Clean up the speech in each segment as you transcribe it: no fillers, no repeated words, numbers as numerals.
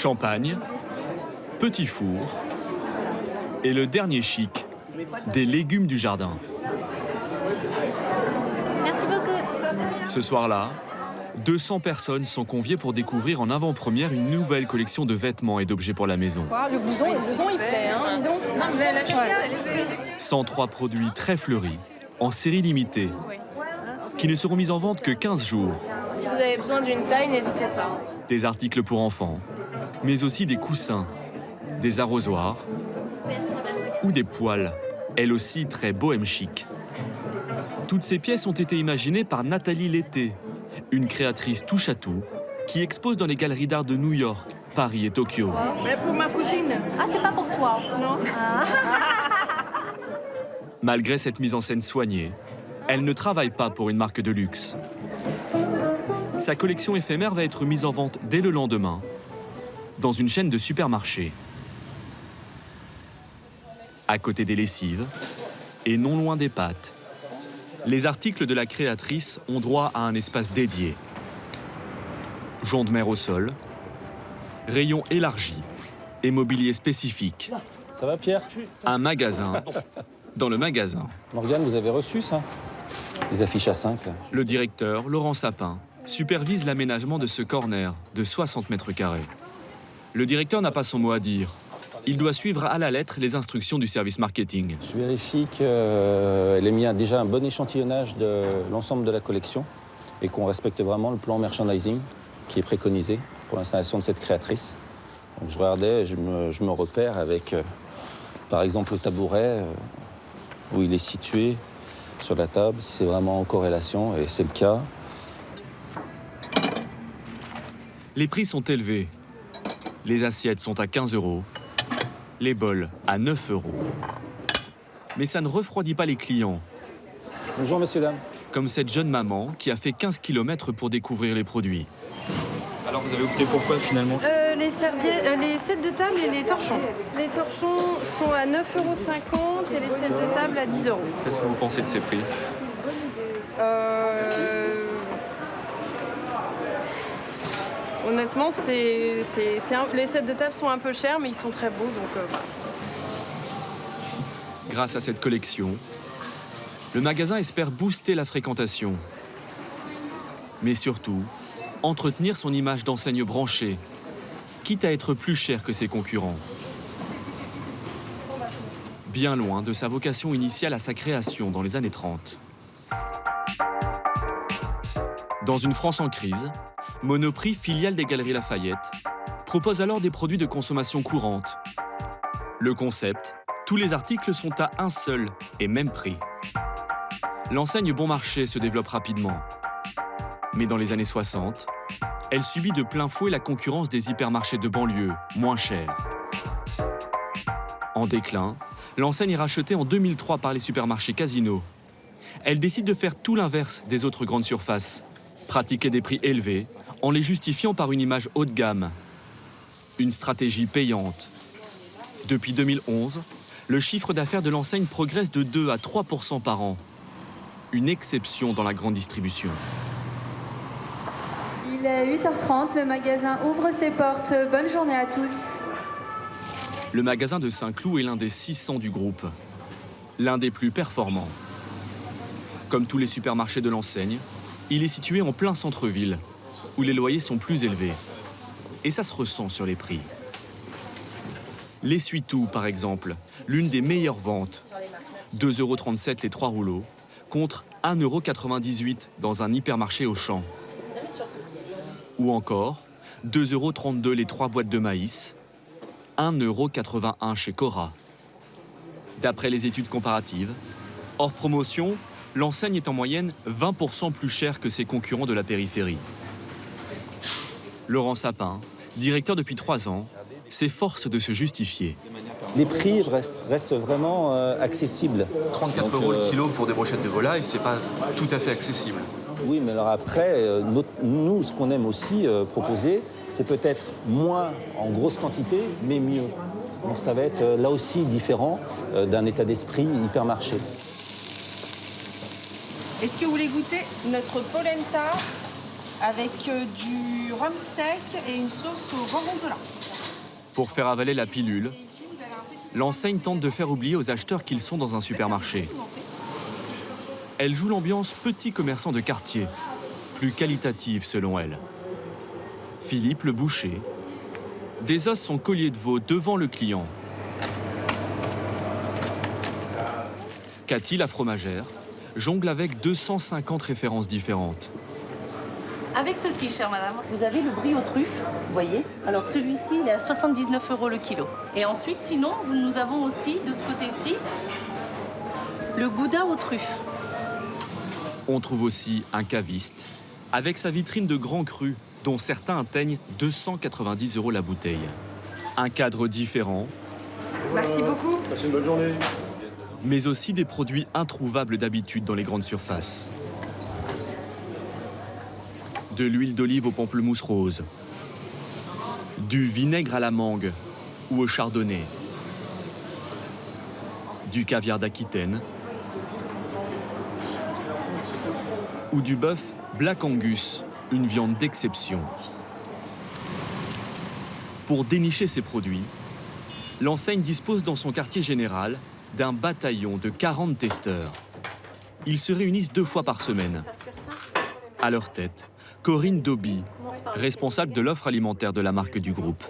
Champagne, petit four et le dernier chic, des légumes du jardin. Merci beaucoup. Ce soir-là, 200 personnes sont conviées pour découvrir en avant-première une nouvelle collection de vêtements et d'objets pour la maison. Le blouson, il plaît, hein, dis donc. Non, mais ouais. 103 produits très fleuris, en série limitée, qui ne seront mis en vente que 15 jours. Si vous avez besoin d'une taille, n'hésitez pas. Des articles pour enfants, mais aussi des coussins, des arrosoirs ou des poêles, elles aussi très bohème chic. Toutes ces pièces ont été imaginées par Nathalie Lété, une créatrice touche-à-tout qui expose dans les galeries d'art de New York, Paris et Tokyo. Mais pour ma cousine. Ah, c'est pas pour toi. Non. Malgré cette mise en scène soignée, elle ne travaille pas pour une marque de luxe. Sa collection éphémère va être mise en vente dès le lendemain, dans une chaîne de supermarchés. À côté des lessives, et non loin des pâtes, les articles de la créatrice ont droit à un espace dédié. Joncs de mer au sol, rayons élargis et mobilier spécifique. Ça va, Pierre? Un magasin dans le magasin. Morgane, vous avez reçu ça? Les affiches à 5, là. Le directeur, Laurent Sapin, supervise l'aménagement de ce corner de 60 mètres carrés. Le directeur n'a pas son mot à dire. Il doit suivre à la lettre les instructions du service marketing. Je vérifie qu'elle ait mis déjà un bon échantillonnage de l'ensemble de la collection et qu'on respecte vraiment le plan merchandising qui est préconisé pour l'installation de cette créatrice. Donc je regardais, je me repère avec, par exemple, le tabouret, où il est situé sur la table, si c'est vraiment en corrélation, et c'est le cas. Les prix sont élevés. Les assiettes sont à 15 €, les bols à 9 €. Mais ça ne refroidit pas les clients, Bonjour, messieurs, dames. comme cette jeune maman qui a fait 15 km pour découvrir les produits. Alors vous avez opté pour quoi finalement? Les serviettes, les sets de table et les torchons. Les torchons sont à 9,50 € et les sets de table à 10 €. Qu'est-ce que vous pensez de ces prix? Honnêtement, les sets de table sont un peu chers, mais ils sont très beaux, donc voilà. Grâce à cette collection, le magasin espère booster la fréquentation. Mais surtout, entretenir son image d'enseigne branchée, quitte à être plus cher que ses concurrents. Bien loin de sa vocation initiale à sa création dans les années 30. Dans une France en crise, Monoprix, filiale des Galeries Lafayette, propose alors des produits de consommation courante. Le concept, tous les articles sont à un seul et même prix. L'enseigne bon marché se développe rapidement. Mais dans les années 60, elle subit de plein fouet la concurrence des hypermarchés de banlieue, moins chers. En déclin, l'enseigne est rachetée en 2003 par les supermarchés Casino. Elle décide de faire tout l'inverse des autres grandes surfaces, pratiquer des prix élevés en les justifiant par une image haut de gamme. Une stratégie payante. Depuis 2011, le chiffre d'affaires de l'enseigne progresse de 2 à 3% par an. Une exception dans la grande distribution. Il est 8h30, le magasin ouvre ses portes. Bonne journée à tous. Le magasin de Saint-Cloud est l'un des 600 du groupe, l'un des plus performants. Comme tous les supermarchés de l'enseigne, il est situé en plein centre-ville, où les loyers sont plus élevés. Et ça se ressent sur les prix. L'essuie-tout, par exemple, l'une des meilleures ventes. 2,37 € les 3 rouleaux, contre 1,98 € dans un hypermarché Auchan. Ou encore, 2,32 € les 3 boîtes de maïs, 1,81 € chez Cora. D'après les études comparatives, hors promotion, l'enseigne est en moyenne 20% plus chère que ses concurrents de la périphérie. Laurent Sapin, directeur depuis 3 ans, s'efforce de se justifier. Les prix restent vraiment accessibles. 34 Donc, € le kilo pour des brochettes de volaille, c'est pas tout à fait accessible. Oui, mais alors après, nous, ce qu'on aime aussi proposer, c'est peut-être moins en grosse quantité, mais mieux. Donc ça va être là aussi différent d'un état d'esprit hypermarché. Est-ce que vous voulez goûter notre polenta avec du rhum steak et une sauce au gorgonzola? Pour faire avaler la pilule, l'enseigne tente de faire oublier aux acheteurs qu'ils sont dans un supermarché. Elle joue l'ambiance petit commerçant de quartier, plus qualitative selon elle. Philippe, le boucher, désosse son collier de veau devant le client. Cathy, la fromagère, jongle avec 250 références différentes. Avec ceci, chère madame, vous avez le brie aux truffes, vous voyez. Alors celui-ci, il est à 79 € le kilo. Et ensuite, sinon, nous avons aussi, de ce côté-ci, le gouda aux truffes. On trouve aussi un caviste, avec sa vitrine de grands crus, dont certains atteignent 290 € la bouteille. Un cadre différent. Merci beaucoup. Passez une bonne journée. Mais aussi des produits introuvables d'habitude dans les grandes surfaces. De l'huile d'olive au pamplemousse rose, du vinaigre à la mangue ou au chardonnay, du caviar d'Aquitaine ou du bœuf Black Angus, une viande d'exception. Pour dénicher ces produits, l'enseigne dispose dans son quartier général d'un bataillon de 40 testeurs. Ils se réunissent 2 fois par semaine. À leur tête, Corinne Doby, responsable de l'offre alimentaire de la marque du groupe.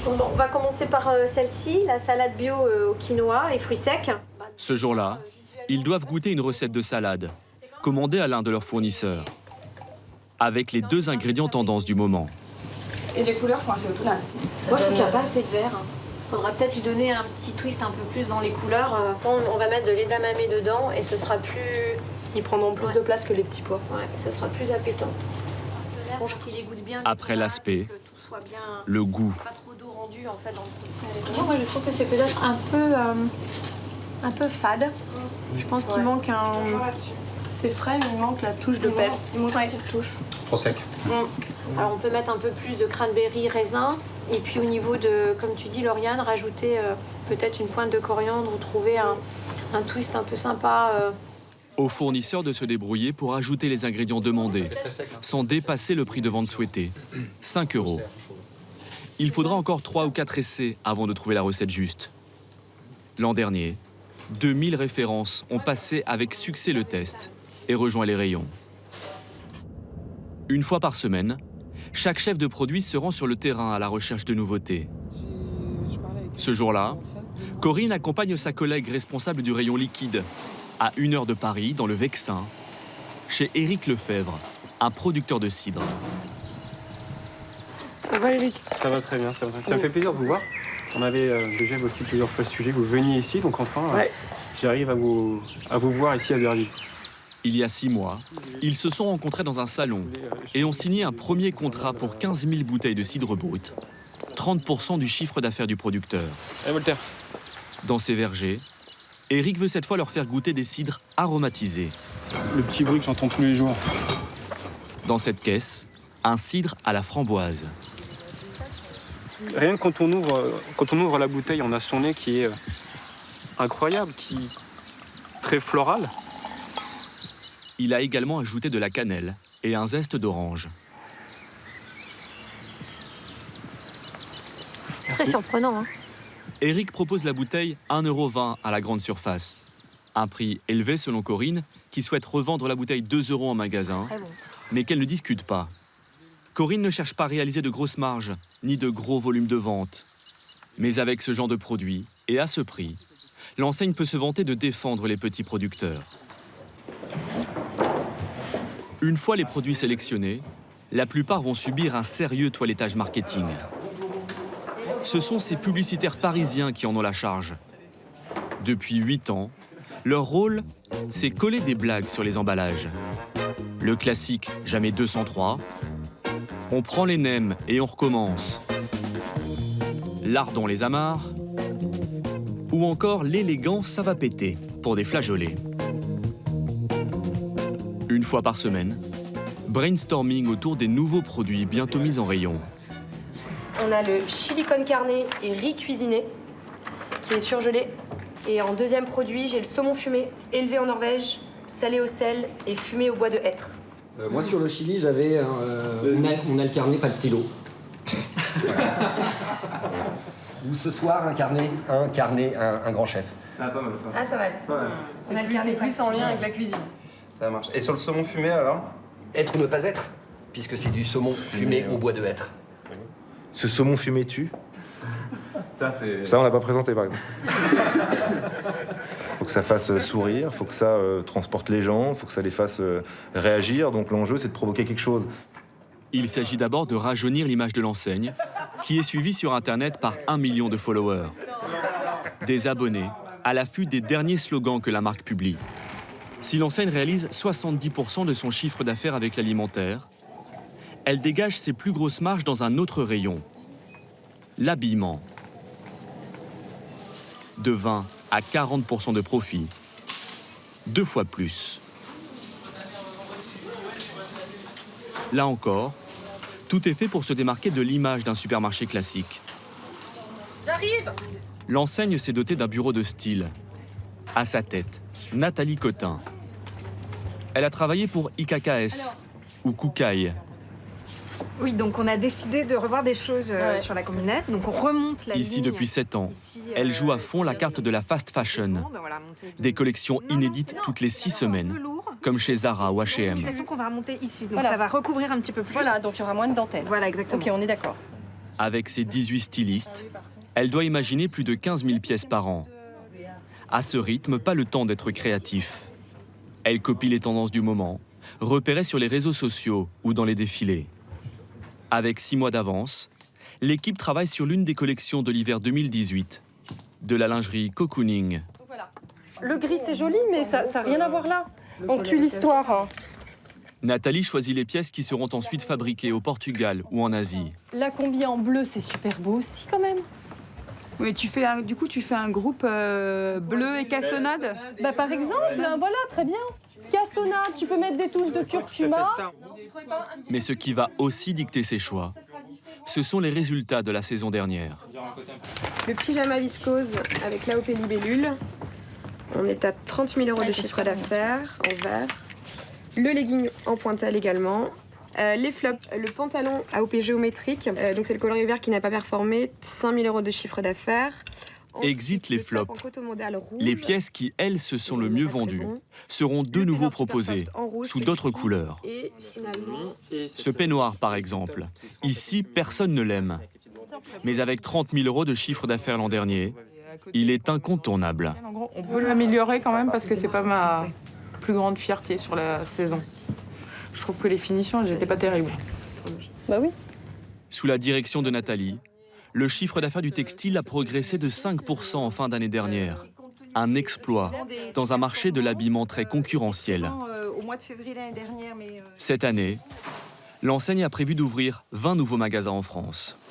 Bon, on va commencer par celle-ci, la salade bio au quinoa et fruits secs. Ce jour-là, ils doivent goûter une recette de salade, commandée à l'un de leurs fournisseurs, avec les 2 ingrédients tendance du moment. Et les couleurs font assez automnal. Moi, je trouve qu'il n'y a pas assez de vert. Faudrait peut-être lui donner un petit twist un peu plus dans les couleurs. On va mettre de l'edamame dedans et ce sera plus... Ils prendront plus de place que les petits pois. Ouais, ce sera plus appétant. Bon, qu'il les goûte bien. Après l'aspect, que tout soit bien... le goût. Pas trop d'eau rendue en fait dans le... Moi, je trouve que c'est peut-être un peu fade. Je pense qu'il manque un... C'est frais, mais il manque la touche de peps. Il manque une petite touche. Trop sec. Alors on peut mettre un peu plus de cranberry raisin et puis au niveau de, comme tu dis Lauriane, rajouter peut-être une pointe de coriandre ou trouver un twist un peu sympa. Aux fournisseurs de se débrouiller pour ajouter les ingrédients demandés, sans dépasser le prix de vente souhaité, 5 €. Il faudra encore 3 ou 4 essais avant de trouver la recette juste. L'an dernier, 2000 références ont passé avec succès le test et rejoint les rayons. Une fois par semaine, chaque chef de produit se rend sur le terrain à la recherche de nouveautés. Ce jour-là, Corinne accompagne sa collègue responsable du rayon liquide à 1 heure de Paris, dans le Vexin, chez Éric Lefebvre, un producteur de cidre. Ça va, Éric? Ça va très bien, ça va. Ça me fait plaisir de vous voir. On avait déjà évoqué plusieurs fois ce sujet, vous veniez ici, donc enfin, j'arrive à vous voir ici à Vergy. Il y a 6 mois, ils se sont rencontrés dans un salon et ont signé un premier contrat pour 15 000 bouteilles de cidre brut, 30% du chiffre d'affaires du producteur. Allez, Voltaire. Dans ses vergers, Éric veut cette fois leur faire goûter des cidres aromatisés. Le petit bruit que j'entends tous les jours. Dans cette caisse, un cidre à la framboise. Rien que quand on ouvre la bouteille, on a son nez qui est incroyable, très floral. Il a également ajouté de la cannelle et un zeste d'orange. C'est très surprenant. Hein. Éric propose la bouteille 1,20 € à la grande surface. Un prix élevé selon Corinne, qui souhaite revendre la bouteille 2 € en magasin, mais qu'elle ne discute pas. Corinne ne cherche pas à réaliser de grosses marges, ni de gros volumes de vente. Mais avec ce genre de produit, et à ce prix, l'enseigne peut se vanter de défendre les petits producteurs. Une fois les produits sélectionnés, la plupart vont subir un sérieux toilettage marketing. Ce sont ces publicitaires parisiens qui en ont la charge. Depuis 8 ans, leur rôle, c'est coller des blagues sur les emballages. Le classique « Jamais 203 », on prend les nems et on recommence. Lardons les amarres, ou encore l'élégant « Ça va péter » pour des flageolets. Une fois par semaine, brainstorming autour des nouveaux produits bientôt mis en rayon. On a le chili con carne et riz cuisiné, qui est surgelé. Et en deuxième produit, j'ai le saumon fumé, élevé en Norvège, salé au sel et fumé au bois de hêtre. Moi, sur le chili, j'avais on alternait pas de stylo. Ou ce soir, incarner un grand chef. Ah, pas mal. Ah, c'est pas mal. C'est plus en lien avec la cuisine. Ça marche. Et sur le saumon fumé, alors? Être ou ne pas être, puisque c'est du saumon fumé au bois de hêtre. Ce saumon fumé tue. Ça, c'est... Ça, on l'a pas présenté, par exemple. Faut que ça fasse sourire, faut que ça transporte les gens, faut que ça les fasse réagir. Donc l'enjeu, c'est de provoquer quelque chose. Il s'agit d'abord de rajeunir l'image de l'enseigne, qui est suivie sur Internet par 1 million de followers. Des abonnés à l'affût des derniers slogans que la marque publie. Si l'enseigne réalise 70% de son chiffre d'affaires avec l'alimentaire, elle dégage ses plus grosses marges dans un autre rayon, l'habillement. De 20 à 40% de profit, 2 fois plus. Là encore, tout est fait pour se démarquer de l'image d'un supermarché classique. J'arrive! L'enseigne s'est dotée d'un bureau de style. À sa tête, Nathalie Cotin. Elle a travaillé pour IKKS ou Koukaï. Oui, donc on a décidé de revoir des choses sur la combinette. Donc on remonte la Ici ligne. depuis 7 ans, elle joue à fond la carte de la fast fashion. Des collections inédites toutes les 6 semaines, comme chez Zara ou H&M. L'utilisation qu'on va remonter ici. Donc Voilà. ça va recouvrir un petit peu plus. Voilà, donc il y aura moins de dentelle. Voilà, exactement. Ok, on est d'accord. Avec ses 18 stylistes, elle doit imaginer plus de 15 000 pièces par an. À ce rythme, pas le temps d'être créatif. Elle copie les tendances du moment, repérées sur les réseaux sociaux ou dans les défilés. Avec 6 mois d'avance, l'équipe travaille sur l'une des collections de l'hiver 2018, de la lingerie cocooning. Le gris, c'est joli, mais ça n'a rien à voir là. On tue l'histoire. Hein. Nathalie choisit les pièces qui seront ensuite fabriquées au Portugal ou en Asie. La combi en bleu, c'est super beau aussi quand même. Oui, tu fais un groupe bleu et cassonade. Bah par exemple, voilà, très bien. Cassonade, tu peux mettre des touches de curcuma. Mais ce qui va aussi dicter ses choix, ce sont les résultats de la saison dernière. Le pyjama viscose avec l'AOP libellule. On est à 30 000 € de chiffre d'affaires en vert. Le legging en pointelle également. Les flops, le pantalon AOP géométrique, donc c'est le coloris vert qui n'a pas performé, 5 000 € de chiffre d'affaires. Exit les flops. Les pièces qui, elles, se sont le mieux vendues seront de nouveau proposées, sous d'autres couleurs. Et finalement, Ce peignoir, par exemple. Ici, personne ne l'aime. Mais avec 30 000 € de chiffre d'affaires l'an dernier, il est incontournable. En gros, on peut l'améliorer quand même parce que c'est pas ma plus grande fierté sur la saison. Je trouve que les finitions, elles n'étaient pas terribles. Bah oui. Sous la direction de Nathalie, le chiffre d'affaires du textile a progressé de 5% en fin d'année dernière. Un exploit dans un marché de l'habillement très concurrentiel. Cette année, l'enseigne a prévu d'ouvrir 20 nouveaux magasins en France.